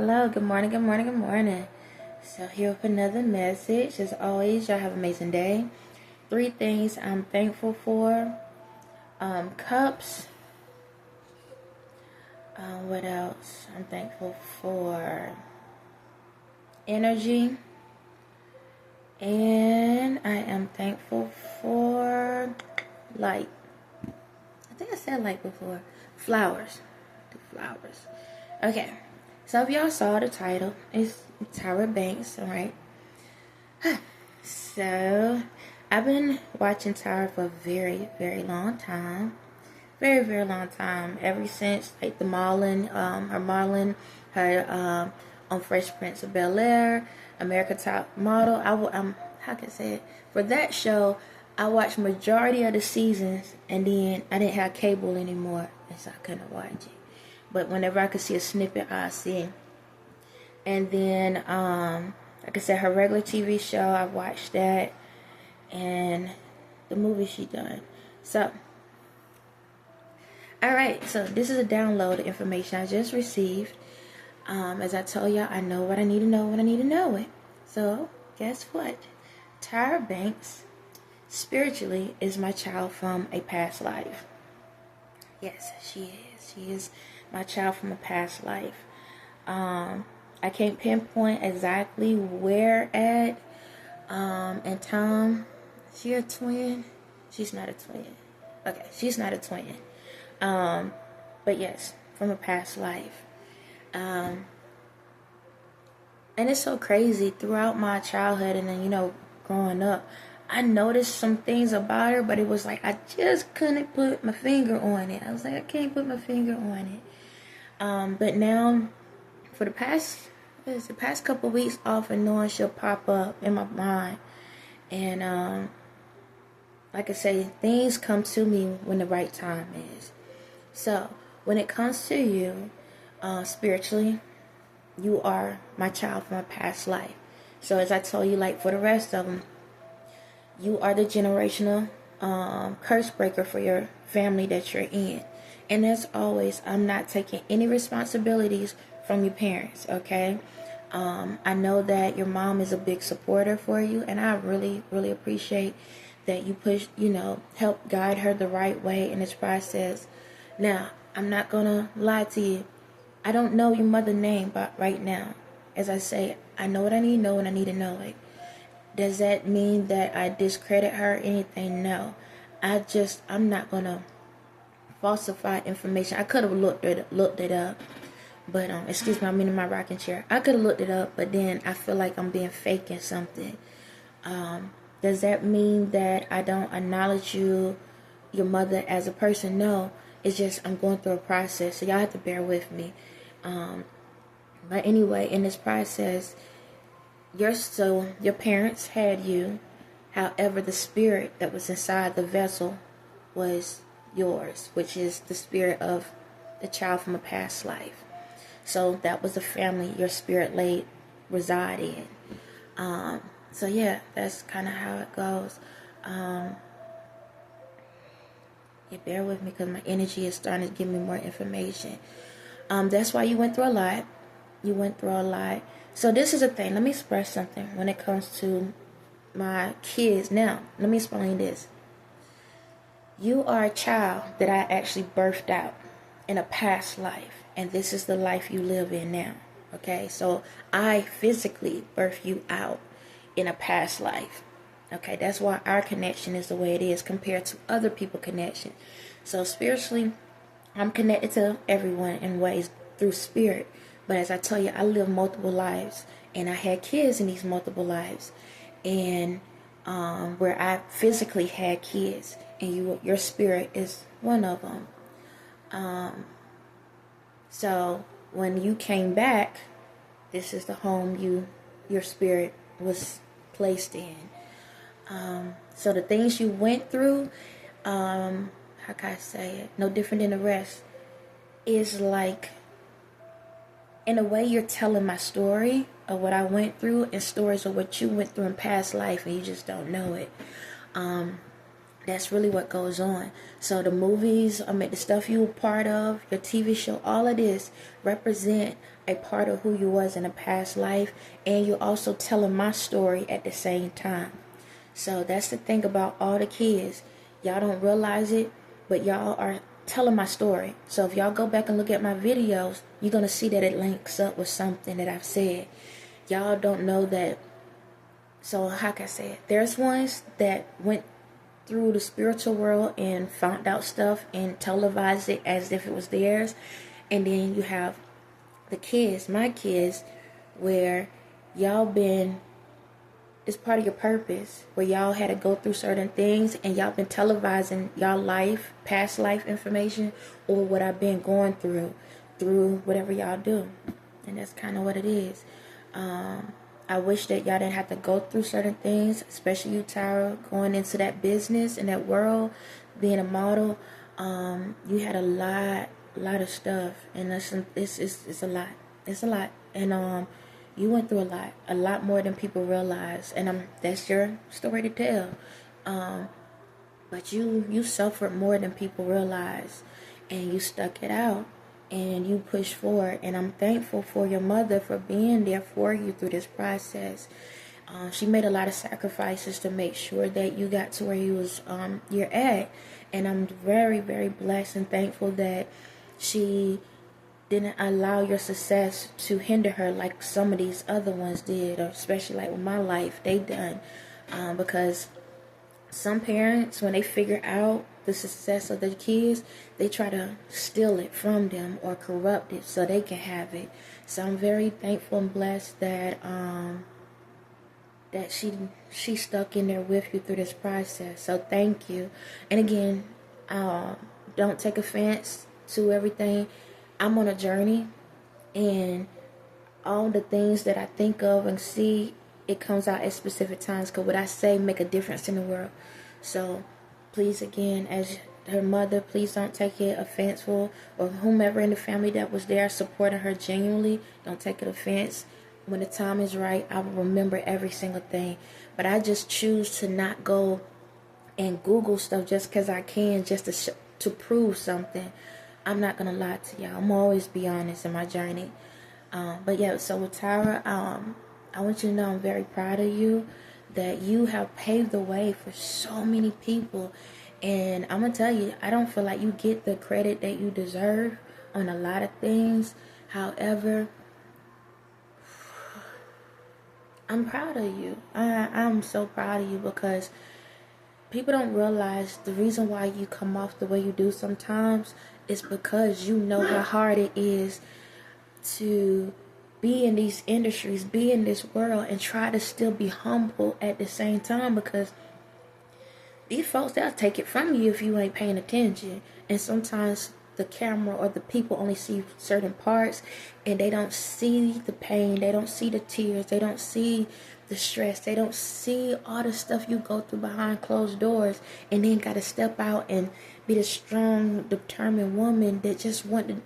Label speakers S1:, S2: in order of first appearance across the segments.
S1: Hello, good morning, good morning, good morning. So here with another message. As always, y'all have an amazing day. 3 things I'm thankful for. Cups. What else? I'm thankful for energy. And I am thankful for light. I think I said light before. Flowers. The flowers. Okay. So if y'all saw the title, it's TYRA Banks, alright? So, I've been watching TYRA for a very, very long time. Very, very long time. Ever since, like, the Marlon, her, on Fresh Prince of Bel-Air, America Top Model. How can I say it? For that show, I watched majority of the seasons, and then I didn't have cable anymore, and so I couldn't watch it. But whenever I could see a snippet, I see. And then, like I said, her regular TV show, I watched that. And the movie she done. So, alright, so this is a download of information I just received. As I told y'all, I know what I need to know when I need to know it. So, guess what? TYRA Banks, spiritually, is my child from a past life. Yes, she is. She is my child from a past life. I can't pinpoint exactly where at in time. She a twin? She's not a twin. Okay, she's not a twin. But yes, from a past life. And it's so crazy throughout my childhood and then, growing up, I noticed some things about her, but it was like I just couldn't put my finger on it. I was like, I can't put my finger on it. But now, for the past couple of weeks, off and on, she'll pop up in my mind. And, like I say, things come to me when the right time is. So, when it comes to you, spiritually, you are my child from a past life. So, as I told you, like for the rest of them, you are the generational curse breaker for your family that you're in. And as always, I'm not taking any responsibilities from your parents, okay? I know that your mom is a big supporter for you, and I really, really appreciate that you help guide her the right way in this process. Now, I'm not gonna lie to you. I don't know your mother's name, but right now, as I say, I know what I need to know when I need to know it. Does that mean that I discredit her or anything? No. I'm not gonna falsify information. I could have looked it up, but excuse me, I'm in my rocking chair. I could have looked it up, but then I feel like I'm being fake and something. Does that mean that I don't acknowledge your mother as a person? No. It's just I'm going through a process, so y'all have to bear with me. But anyway, in this process, your parents had you. However, the spirit that was inside the vessel was yours, which is the spirit of the child from a past life. So that was the family your spirit reside in. So yeah, that's kind of how it goes. Bear with me because my energy is starting to give me more information. That's why you went through a lot. You went through a lot. So this is the thing. Let me express something when it comes to my kids. Now, let me explain this. You are a child that I actually birthed out in a past life. And this is the life you live in now. Okay? So I physically birthed you out in a past life. Okay? That's why our connection is the way it is compared to other people's connection. So spiritually, I'm connected to everyone in ways through spirit. But as I tell you, I live multiple lives. And I had kids in these multiple lives. And where I physically had kids. And your spirit is one of them. So when you came back, this is the home your spirit was placed in. So the things you went through, how can I say it? No different than the rest. Is like, in a way, you're telling my story of what I went through and stories of what you went through in past life, and you just don't know it. That's really what goes on. So the movies, the stuff you were part of, your TV show, all of this represent a part of who you was in a past life, and you're also telling my story at the same time. So that's the thing about all the kids. Y'all don't realize it, but y'all are telling my story. So if y'all go back and look at my videos, you're going to see that it links up with something that I've said. Y'all don't know that. So how can I say it? There's ones that went through the spiritual world and found out stuff and televised it as if it was theirs. And then you have the kids, my kids, where y'all been, it's part of your purpose, where y'all had to go through certain things and y'all been televising y'all life, past life information, or what I've been going through whatever y'all do. And that's kind of what it is. I wish that y'all didn't have to go through certain things, especially you, TYRA, going into that business and that world, being a model. You had a lot of stuff, and it's a lot. It's a lot, and you went through a lot more than people realize, and that's your story to tell. But you suffered more than people realize, and you stuck it out. And you push forward, and I'm thankful for your mother for being there for you through this process. She made a lot of sacrifices to make sure that you got to where you're at, and I'm very, very blessed and thankful that she didn't allow your success to hinder her like some of these other ones did, or especially like with my life they done, because some parents, when they figure out the success of their kids, they try to steal it from them or corrupt it so they can have it. So I'm very thankful and blessed that that she stuck in there with you through this process. So thank you. And again, don't take offense to everything. I'm on a journey, and all the things that I think of and see, it comes out at specific times, because what I say make a difference in the world. So please, again, as her mother, please don't take it offenseful, or whomever in the family that was there supporting her genuinely, don't take it offense. When the time is right, I will remember every single thing. But I just choose to not go and Google stuff just because I can, just to prove something. I'm not going to lie to y'all. I'm always be honest in my journey. But yeah, so with TYRA, I want you to know I'm very proud of you, that you have paved the way for so many people. And I'm going to tell you, I don't feel like you get the credit that you deserve on a lot of things. However, I'm proud of you. I'm so proud of you, because people don't realize the reason why you come off the way you do sometimes is because you know how hard it is to be in these industries, be in this world, and try to still be humble at the same time, because these folks, they'll take it from you if you ain't paying attention. And sometimes the camera or the people only see certain parts, and they don't see the pain, they don't see the tears, they don't see the stress, they don't see all the stuff you go through behind closed doors, and then got to step out and be the strong, determined woman that just want to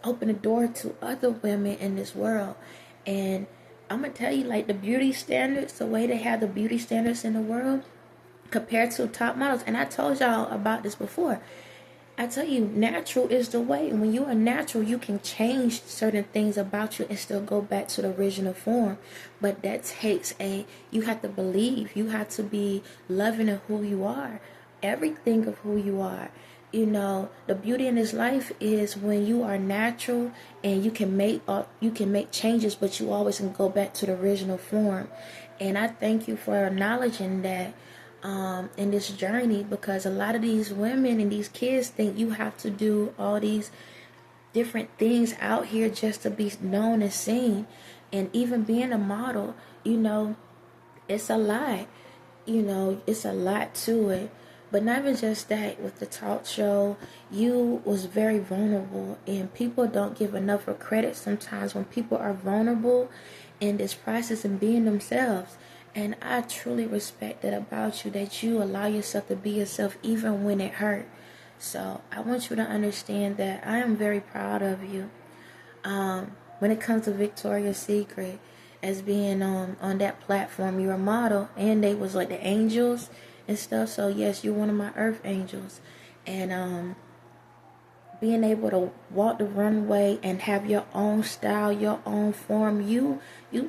S1: open the door to other women in this world. And I'm gonna tell you, like, the beauty standards, the way they have the beauty standards in the world compared to top models, and I told y'all about this before, I tell you, natural is the way. And when you are natural, you can change certain things about you and still go back to the original form. But that takes you have to believe, you have to be loving of who you are, everything of who you are. You know, the beauty in this life is when you are natural and you can make changes, but you always can go back to the original form. And I thank you for acknowledging that in this journey, because a lot of these women and these kids think you have to do all these different things out here just to be known and seen. And even being a model, you know, it's a lot. You know, it's a lot to it. But not even just that, with the talk show, you was very vulnerable, and people don't give enough of credit sometimes when people are vulnerable in this process and being themselves. And I truly respect that about you, that you allow yourself to be yourself even when it hurt. So I want you to understand that I am very proud of you. When it comes to Victoria's Secret, as being on that platform, you're a model, and they was like the angels. and stuff. So yes, you're one of my earth angels. And being able to walk the runway and have your own style, your own form, you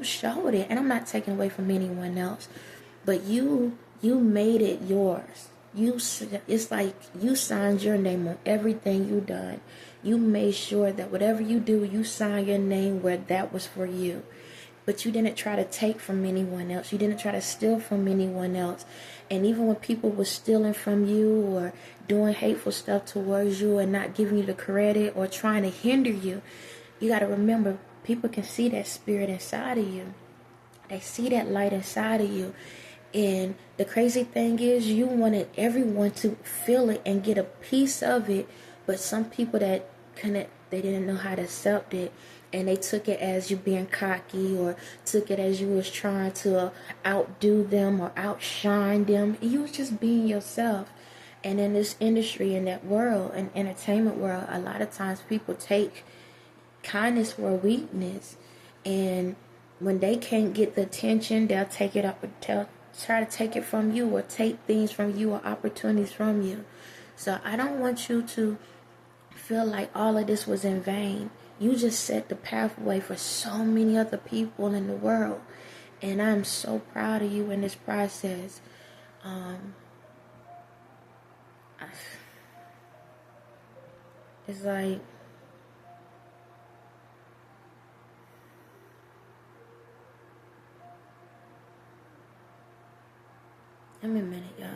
S1: showed it. And I'm not taking away from anyone else, but you made it yours. It's like you signed your name on everything you done. You made sure that whatever you do, you sign your name where that was for you. But you didn't try to take from anyone else. You didn't try to steal from anyone else. And even when people were stealing from you or doing hateful stuff towards you and not giving you the credit or trying to hinder you, you got to remember, people can see that spirit inside of you. They see that light inside of you. And the crazy thing is, you wanted everyone to feel it and get a piece of it. But some people that couldn't, they didn't know how to accept it. And they took it as you being cocky, or took it as you was trying to outdo them or outshine them. And you was just being yourself. And in this industry, in that world, in entertainment world, a lot of times people take kindness for a weakness. And when they can't get the attention, they'll take it up, try to take it from you, or take things from you, or opportunities from you. So I don't want you to feel like all of this was in vain. You just set the pathway for so many other people in the world. And I'm so proud of you in this process. It's like, give me a minute, y'all.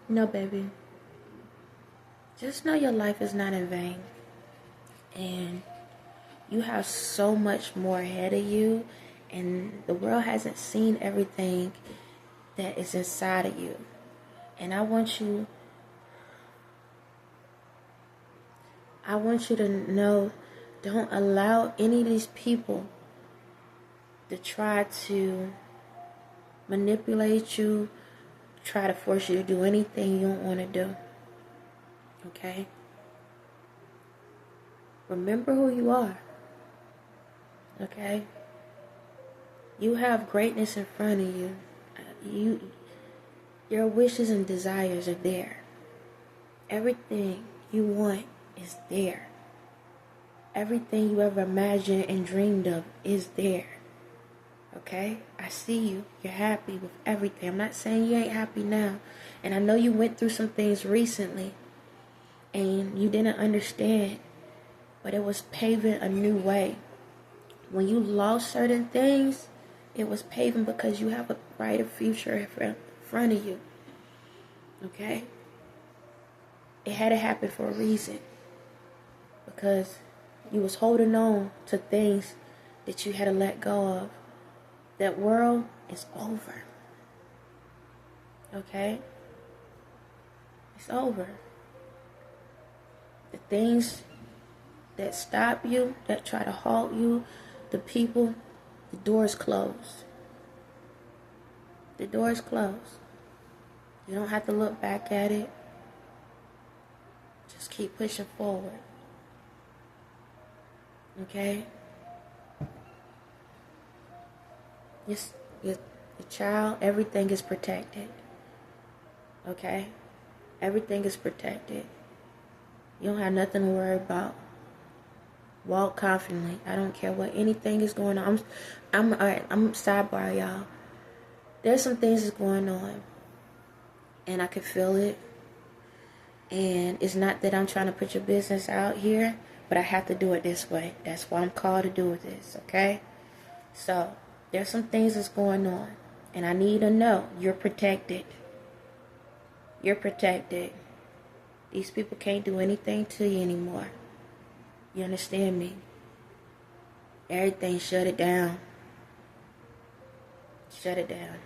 S1: No, baby. Just know your life is not in vain. And you have so much more ahead of you. And the world hasn't seen everything that is inside of you. And I want you to know, don't allow any of these people to try to manipulate you, try to force you to do anything you don't want to do. Okay? Remember who you are. Okay? You have greatness in front of you. Your wishes and desires are there. Everything you want is there. Everything you ever imagined and dreamed of is there. Okay? I see you. You're happy with everything. I'm not saying you ain't happy now. And I know you went through some things recently and you didn't understand, but it was paving a new way. When you lost certain things, it was paving because you have a brighter future in front of you. Okay? It had to happen for a reason. Because you was holding on to things that you had to let go of. That world is over. Okay? It's over. The things that stop you, that try to halt you, the people, the door is closed. The door is closed. You don't have to look back at it. Just keep pushing forward. Okay? Your child, everything is protected. Okay? Everything is protected. You don't have nothing to worry about. Walk confidently. I don't care what anything is going on. Alright, I'm sidebar, y'all. There's some things that's going on. And I can feel it. And it's not that I'm trying to put your business out here, but I have to do it this way. That's why I'm called to do this, okay? So, there's some things that's going on. And I need to know you're protected. You're protected. These people can't do anything to you anymore. You understand me? Everything, shut it down. Shut it down.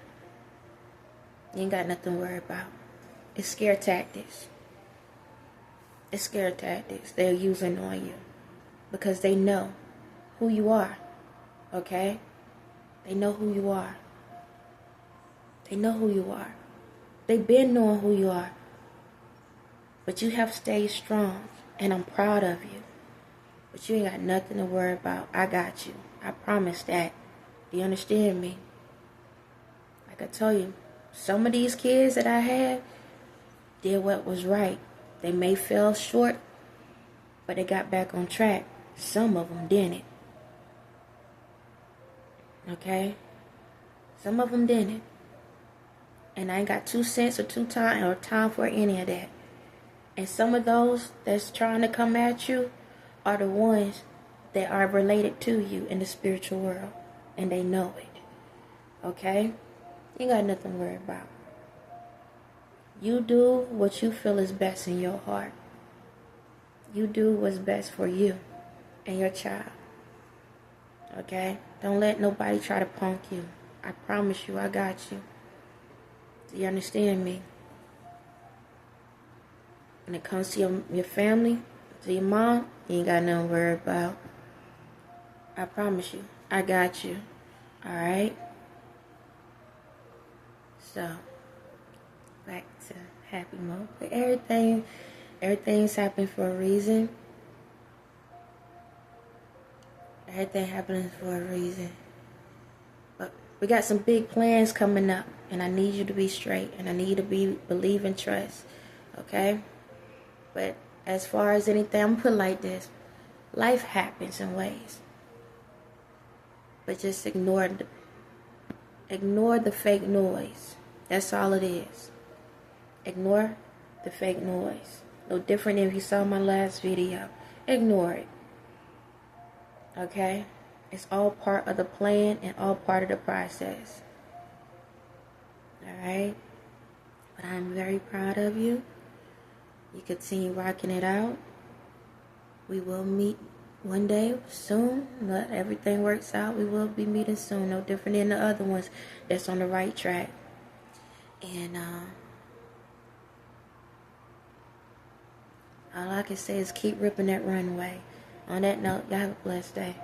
S1: You ain't got nothing to worry about. It's scare tactics. It's scare tactics they're using on you. Because they know who you are. Okay? They know who you are. They know who you are. They've been knowing who you are. But you have stayed strong, and I'm proud of you. But you ain't got nothing to worry about. I got you. I promise that. Do you understand me? Like I told you, some of these kids that I had did what was right. They may fell short, but they got back on track. Some of them didn't. Okay? Some of them didn't. And I ain't got 2 cents or time for any of that. And some of those that's trying to come at you are the ones that are related to you in the spiritual world. And they know it. Okay? You got nothing to worry about. You do what you feel is best in your heart. You do what's best for you and your child. Okay? Don't let nobody try to punk you. I promise you, I got you. Do you understand me? When it comes to your family, to your mom, you ain't got nothing to worry about. I promise you, I got you. Alright? So, back to happy mode. But everything's happening for a reason. Everything happening for a reason. But we got some big plans coming up. And I need you to be straight. And I need you to believe and trust. Okay? But as far as anything, I'm going to put it like this. Life happens in ways. But just ignore the fake noise. That's all it is. Ignore the fake noise. No different if you saw my last video. Ignore it. Okay? It's all part of the plan and all part of the process. Alright? But I'm very proud of you. You continue rocking it out. We will meet one day soon. Let everything works out. We will be meeting soon. No different than the other ones that's on the right track. And all I can say is keep ripping that runway. On that note, y'all have a blessed day.